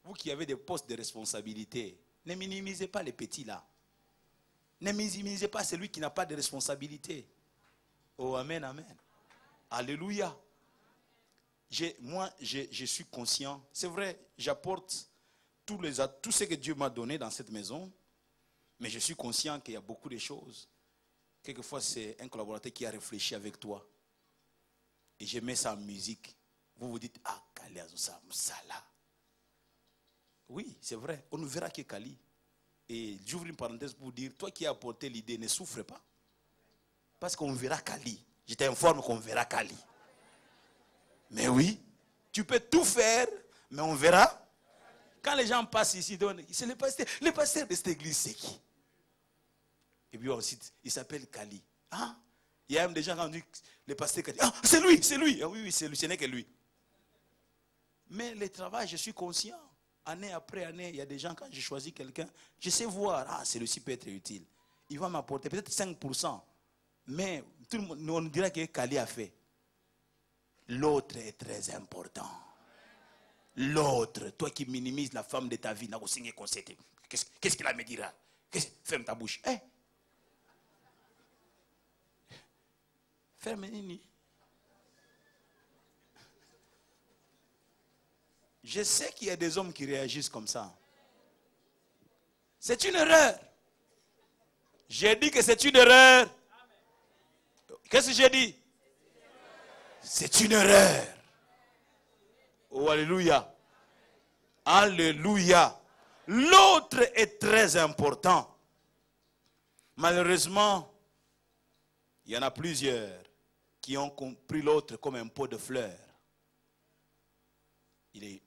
vous qui avez des postes de responsabilité, ne minimisez pas les petits là. Ne minimisez pas celui qui n'a pas de responsabilité. Oh, amen, amen. Alléluia. Moi, je suis conscient. C'est vrai, j'apporte tout ce que Dieu m'a donné dans cette maison. Mais je suis conscient qu'il y a beaucoup de choses. Quelquefois, c'est un collaborateur qui a réfléchi avec toi. Et je mets ça en musique. Vous vous dites, ah, Kali Azoussa, Moussala. Oui, c'est vrai. On ne verra que Kali. Et j'ouvre une parenthèse pour dire, toi qui as apporté l'idée, ne souffre pas. Parce qu'on verra Kali. Je t'informe qu'on verra Kali. Mais oui, tu peux tout faire, mais on verra. Quand les gens passent ici, c'est le pasteur de cette église, c'est qui? Et puis ensuite, il s'appelle Kali. Ah, il y a même des gens qui ont dit, le pasteur Kali. Ah, c'est lui, c'est lui. Ah, oui, c'est lui, ce n'est que lui. Mais le travail, je suis conscient. Année après année, il y a des gens, quand je choisis quelqu'un, je sais voir, ah, celui-ci peut être utile. Il va m'apporter peut-être 5%. Mais tout le monde, on dirait que Kali a fait. L'autre est très important. L'autre, toi qui minimises la femme de ta vie, qu'est-ce qu'il me dira? Ferme ta bouche. Hey. Ferme nini. Je sais qu'il y a des hommes qui réagissent comme ça. C'est une erreur. J'ai dit que c'est une erreur. Qu'est-ce que j'ai dit? C'est une erreur. Oh, alléluia. Alléluia. L'autre est très important. Malheureusement, il y en a plusieurs qui ont compris l'autre comme un pot de fleurs. Il est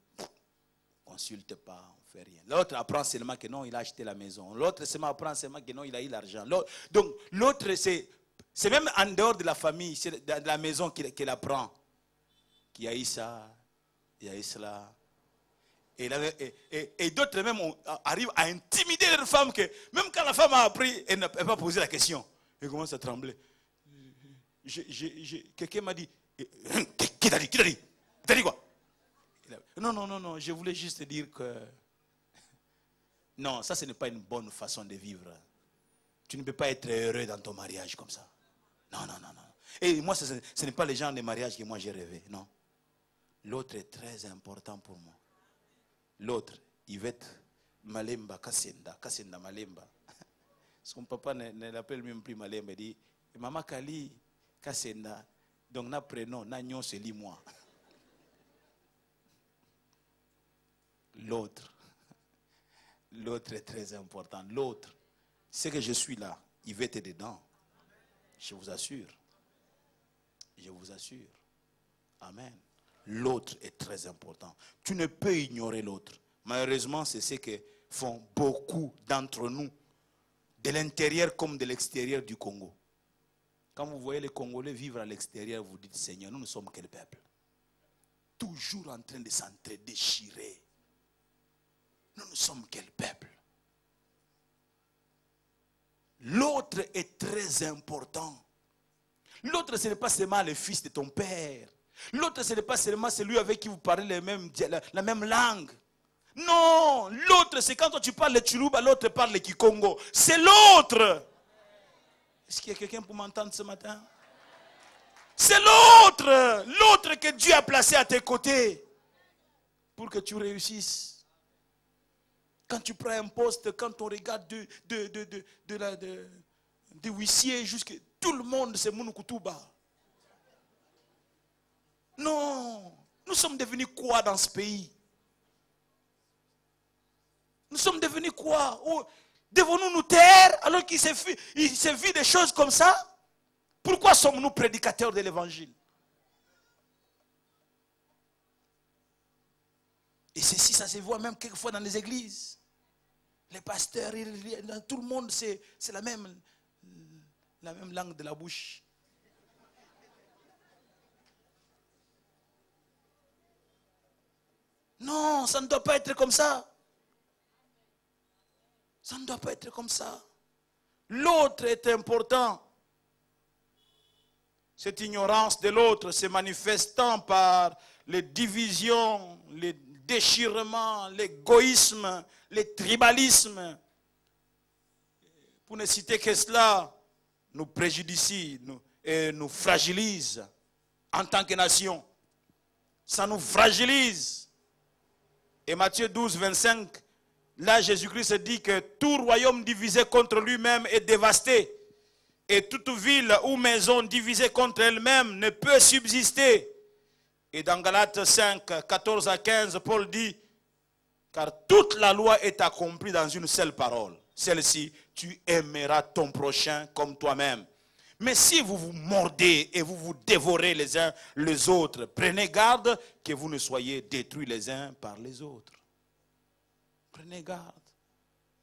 consulte pas, on ne fait rien. L'autre apprend seulement que non, il a acheté la maison. L'autre seulement apprend seulement que non, il a eu l'argent. Donc l'autre, c'est même en dehors de la famille, c'est de la maison qu'il apprend. Qu'il y a eu ça, il y a eu cela. Et d'autres même arrivent à intimider leur femme, que même quand la femme a appris, elle n'a pas posé la question. Elle commence à trembler. Quelqu'un m'a dit, qui t'a dit? T'as dit quoi? Non, je voulais juste dire que... Non, ça ce n'est pas une bonne façon de vivre. Tu ne peux pas être heureux dans ton mariage comme ça. Non. Et moi, ce n'est pas le genre de mariage que moi j'ai rêvé, non. L'autre est très important pour moi. L'autre, Yvette Malemba, Kassenda Malemba. Son papa ne l'appelle même plus Malemba. Il dit, Maman Kali, Kassenda. Donc, na prénom, na nyon, c'est lui, moi. L'autre est très important. L'autre, c'est que je suis là. Yvette est dedans. Je vous assure. Je vous assure. Amen. L'autre est très important. Tu ne peux ignorer l'autre. Malheureusement, c'est ce que font beaucoup d'entre nous, de l'intérieur comme de l'extérieur du Congo. Quand vous voyez les Congolais vivre à l'extérieur, vous dites, Seigneur, nous sommes quel peuple? Toujours en train de s'entre-déchirer. Nous sommes quel peuple? L'autre est très important. L'autre, ce n'est pas seulement le fils de ton père. L'autre, ce n'est pas seulement celui avec qui vous parlez la même langue. Non, l'autre, c'est quand toi tu parles le Tchoulouba, l'autre parle le Kikongo. C'est l'autre. Est-ce qu'il y a quelqu'un pour m'entendre ce matin? C'est l'autre. L'autre que Dieu a placé à tes côtés pour que tu réussisses. Quand tu prends un poste, quand on regarde de huissier jusqu'à tout le monde, c'est Mounoukoutouba. Non, nous sommes devenus quoi dans ce pays? Nous sommes devenus quoi? Oh, devons-nous nous taire alors qu'il s'est vu des choses comme ça? Pourquoi sommes-nous prédicateurs de l'évangile? Et ceci, ça se voit même quelquefois dans les églises. Les pasteurs, tout le monde, c'est la même langue de la bouche. Non, ça ne doit pas être comme ça. Ça ne doit pas être comme ça. L'autre est important. Cette ignorance de l'autre se manifestant par les divisions, les déchirements, l'égoïsme, les tribalismes. Pour ne citer que cela, nous préjudicie et nous fragilise en tant que nation. Ça nous fragilise. Et Matthieu 12, 25, là Jésus-Christ dit que tout royaume divisé contre lui-même est dévasté. Et toute ville ou maison divisée contre elle-même ne peut subsister. Et dans Galates 5, 14 à 15, Paul dit, car toute la loi est accomplie dans une seule parole. Celle-ci, tu aimeras ton prochain comme toi-même. Mais si vous vous mordez et vous vous dévorez les uns les autres, prenez garde que vous ne soyez détruits les uns par les autres. Prenez garde.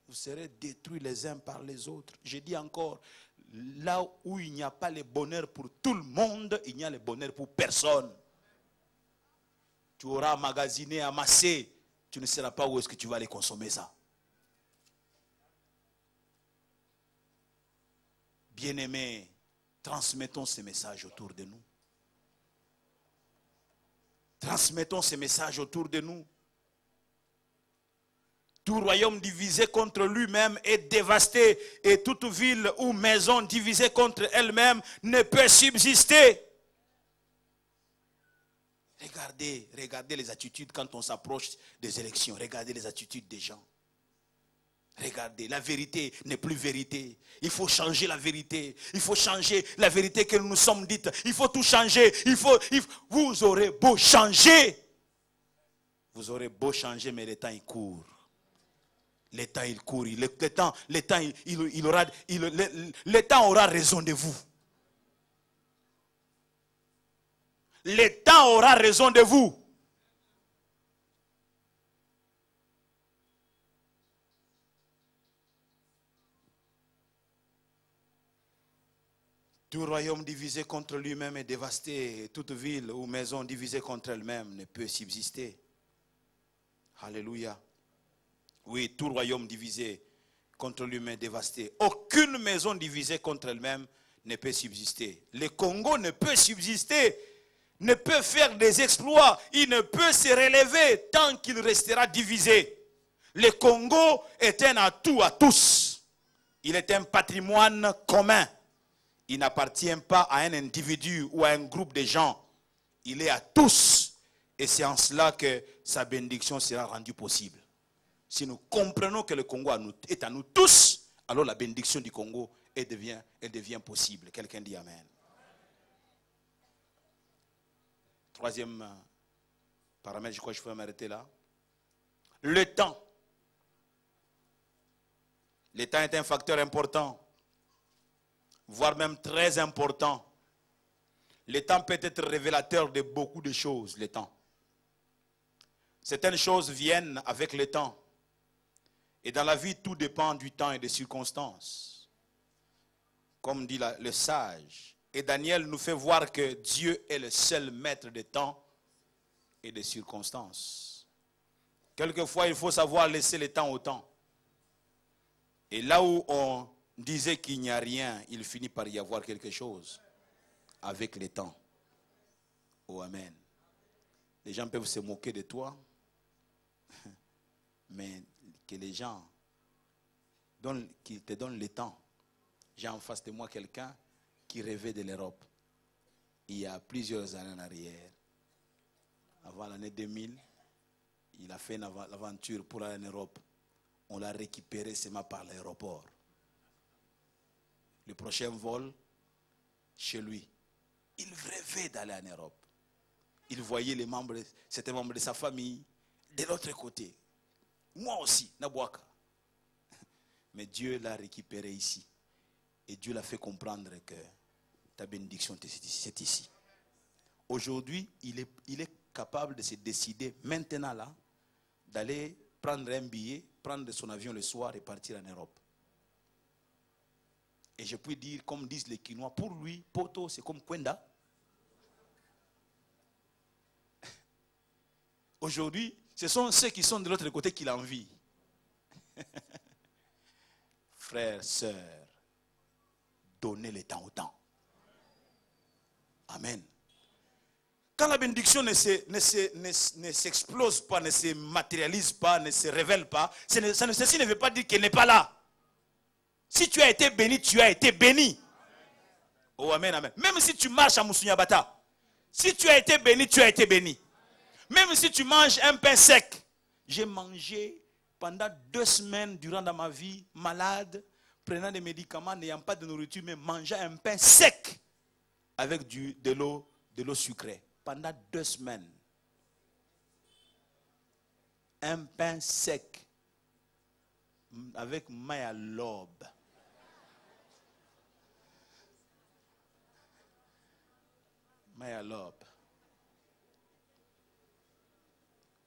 Vous serez détruits les uns par les autres. Je dis encore, là où il n'y a pas le bonheur pour tout le monde, il n'y a le bonheur pour personne. Tu auras magasiné, amassé, tu ne sauras pas où est-ce que tu vas aller consommer ça. Bien-aimés, transmettons ces messages autour de nous. Transmettons ces messages autour de nous. Tout royaume divisé contre lui-même est dévasté et toute ville ou maison divisée contre elle-même ne peut subsister. Regardez les attitudes quand on s'approche des élections. Regardez les attitudes des gens. Regardez, la vérité n'est plus vérité. Il faut changer la vérité. Il faut changer la vérité que nous nous sommes dites. Il faut tout changer. Vous aurez beau changer. Vous aurez beau changer, mais le temps il court. Le temps il court. Le temps aura raison de vous. Le temps aura raison de vous. Tout royaume divisé contre lui-même est dévasté. Toute ville ou maison divisée contre elle-même ne peut subsister. Alléluia. Oui, tout royaume divisé contre lui-même est dévasté. Aucune maison divisée contre elle-même ne peut subsister. Le Congo ne peut subsister, ne peut faire des exploits. Il ne peut se relever tant qu'il restera divisé. Le Congo est un atout à tous. Il est un patrimoine commun. Il n'appartient pas à un individu ou à un groupe de gens. Il est à tous. Et c'est en cela que sa bénédiction sera rendue possible. Si nous comprenons que le Congo est à nous tous, alors la bénédiction du Congo elle devient possible. Quelqu'un dit Amen. Troisième paramètre, je crois que je peux m'arrêter là. Le temps. Le temps est un facteur important, voire même très important. Le temps peut être révélateur de beaucoup de choses, le temps. Certaines choses viennent avec le temps. Et dans la vie, tout dépend du temps et des circonstances. Comme dit le sage. Et Daniel nous fait voir que Dieu est le seul maître des temps et des circonstances. Quelquefois, il faut savoir laisser le temps au temps. Et là où on disait qu'il n'y a rien, il finit par y avoir quelque chose avec le temps. Oh Amen. Les gens peuvent se moquer de toi, mais que les gens qui te donnent le temps. J'ai en face de moi quelqu'un qui rêvait de l'Europe. Il y a plusieurs années en arrière. Avant l'année 2000, il a fait l'aventure pour aller en Europe. On l'a récupéré seulement par l'aéroport. Le prochain vol, chez lui. Il rêvait d'aller en Europe. Il voyait certains membres de sa famille de l'autre côté. Moi aussi, Nabouaka. Mais Dieu l'a récupéré ici. Et Dieu l'a fait comprendre que ta bénédiction, c'est ici. Aujourd'hui, il est capable de se décider maintenant là, d'aller prendre un billet, prendre son avion le soir et partir en Europe. Et je peux dire, comme disent les Quinois, pour lui, Poto, c'est comme Kwenda. Aujourd'hui, ce sont ceux qui sont de l'autre côté qui l'envient. Frères, sœurs, donnez le temps au temps. Amen. Quand la bénédiction ne s'explose pas, ne se matérialise pas, ne se révèle pas, ceci ne veut pas dire qu'elle n'est pas là. Si tu as été béni, tu as été béni. Oh amen, amen. Même si tu marches à Moussouniabata, si tu as été béni, tu as été béni. Même si tu manges un pain sec. J'ai mangé pendant 2 semaines durant dans ma vie, malade, prenant des médicaments, n'ayant pas de nourriture, mais mangeant un pain sec avec de l'eau sucrée. Pendant 2 semaines. Un pain sec avec maya lobe. Maya lobe.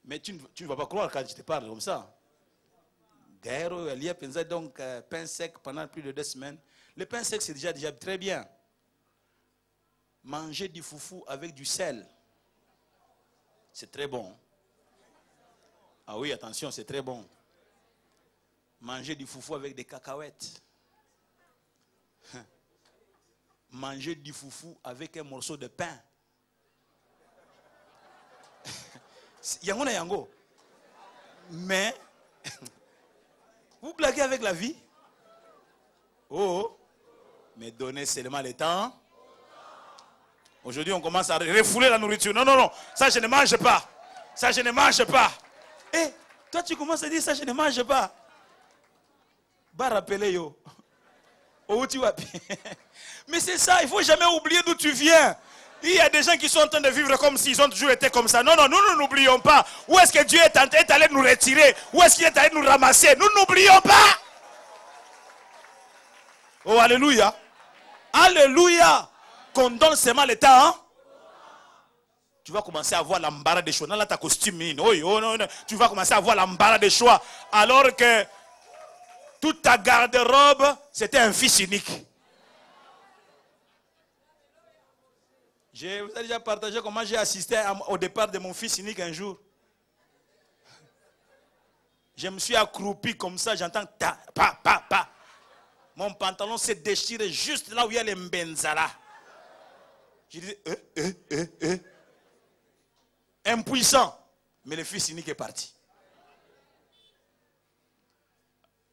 Mais tu ne vas pas croire quand je te parle comme ça. Gaëro, il y a pensé donc pain sec pendant plus de 2 semaines. Le pain sec, c'est déjà très bien. Manger du foufou avec du sel, c'est très bon. Ah oui, attention, c'est très bon. Manger du foufou avec des cacahuètes. Manger du foufou avec un morceau de pain. Yango na yango. Mais, vous blaguez avec la vie? Oh, mais donnez seulement le temps. Aujourd'hui, on commence à refouler la nourriture. Non, non, non, ça je ne mange pas. Ça je ne mange pas. Eh, toi tu commences à dire ça je ne mange pas. Va rappeler yo. Oh, tu vas. Mais c'est ça, il ne faut jamais oublier d'où tu viens. Il y a des gens qui sont en train de vivre comme s'ils ont toujours été comme ça. Non, non, nous n'oublions pas. Où est-ce que Dieu est allé nous retirer? Où est-ce qu'il est allé nous ramasser? Nous n'oublions pas. Oh, alléluia. Alléluia. Qu'on donne seulement le temps. Hein? Tu vas commencer à avoir l'embarras des choix. Là, ta costume. Oh, non. Tu vas commencer à avoir l'embarras des choix. Alors que toute ta garde-robe, c'était un fils unique. Je vous ai déjà partagé comment j'ai assisté au départ de mon fils unique un jour. Je me suis accroupi comme ça, j'entends ta, pa, pa, pa. Mon pantalon s'est déchiré juste là où il y a les mbenzala. Je dis, impuissant. Mais le fils unique est parti.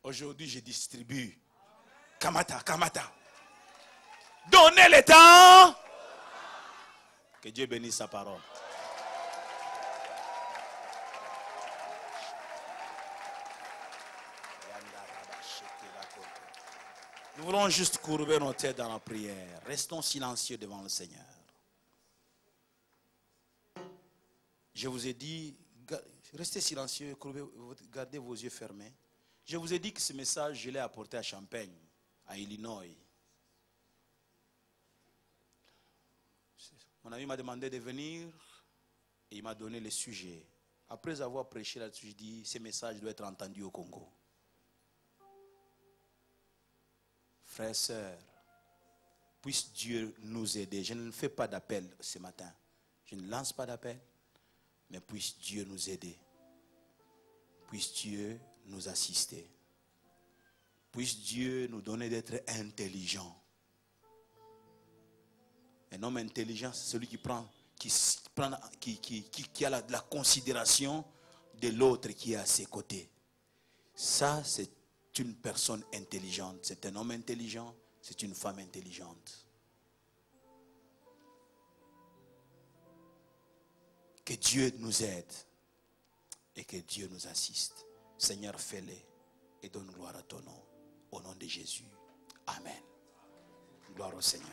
Aujourd'hui, je distribue. Kamata, kamata. Donnez le temps. Que Dieu bénisse sa parole. Nous voulons juste courber nos têtes dans la prière. Restons silencieux devant le Seigneur. Je vous ai dit, restez silencieux, gardez vos yeux fermés. Je vous ai dit que ce message, je l'ai apporté à Champaign, à Illinois. Mon ami m'a demandé de venir et il m'a donné le sujet. Après avoir prêché là-dessus, je dis, ce message doit être entendu au Congo. Frères et sœurs, puisse Dieu nous aider. Je ne fais pas d'appel ce matin. Je ne lance pas d'appel. Mais puisse Dieu nous aider. Puisse Dieu nous assister. Puisse Dieu nous donner d'être intelligents. Un homme intelligent, c'est celui qui a la considération de l'autre qui est à ses côtés. Ça, c'est une personne intelligente. C'est un homme intelligent, c'est une femme intelligente. Que Dieu nous aide et que Dieu nous assiste. Seigneur, fais-le et donne gloire à ton nom. Au nom de Jésus. Amen. Gloire au Seigneur.